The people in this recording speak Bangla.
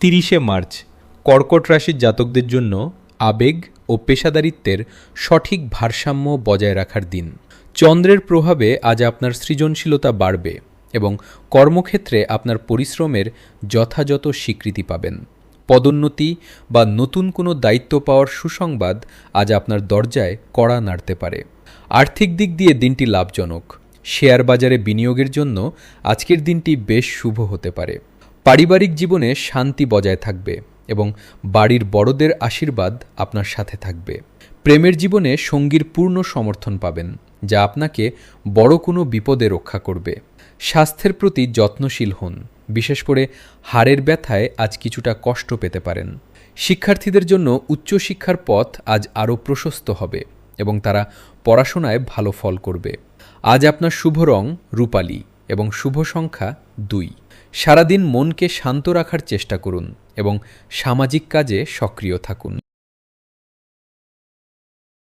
30 মার্চ কর্কট রাশির জাতকদের জন্য আবেগ ও পেশাদারিত্বের সঠিক ভারসাম্য বজায় রাখার দিন। চন্দ্রের প্রভাবে আজ আপনার সৃজনশীলতা বাড়বে এবং কর্মক্ষেত্রে আপনার পরিশ্রমের যথাযথ স্বীকৃতি পাবেন। পদোন্নতি বা নতুন কোনো দায়িত্ব পাওয়ার সুসংবাদ আজ আপনার দরজায় কড়া নাড়তে পারে। আর্থিক দিক দিয়ে দিনটি লাভজনক। শেয়ার বাজারে বিনিয়োগের জন্য আজকের দিনটি বেশ শুভ হতে পারে। পারিবারিক জীবনে শান্তি বজায় থাকবে এবং বাড়ির বড়দের আশীর্বাদ আপনার সাথে থাকবে। প্রেমের জীবনে সঙ্গীর পূর্ণ সমর্থন পাবেন, যা আপনাকে বড় কোনো বিপদে রক্ষা করবে। স্বাস্থ্যের প্রতি যত্নশীল হন, বিশেষ করে হাড়ের ব্যথায় আজ কিছুটা কষ্ট পেতে পারেন। শিক্ষার্থীদের জন্য উচ্চশিক্ষার পথ আজ আরও প্রশস্ত হবে এবং তারা পড়াশোনায় ভালো ফল করবে। আজ আপনার শুভ রং রূপালী এবং শুভ সংখ্যা 2। সারাদিন মনকে শান্ত রাখার চেষ্টা করুন এবং সামাজিক কাজে সক্রিয় থাকুন।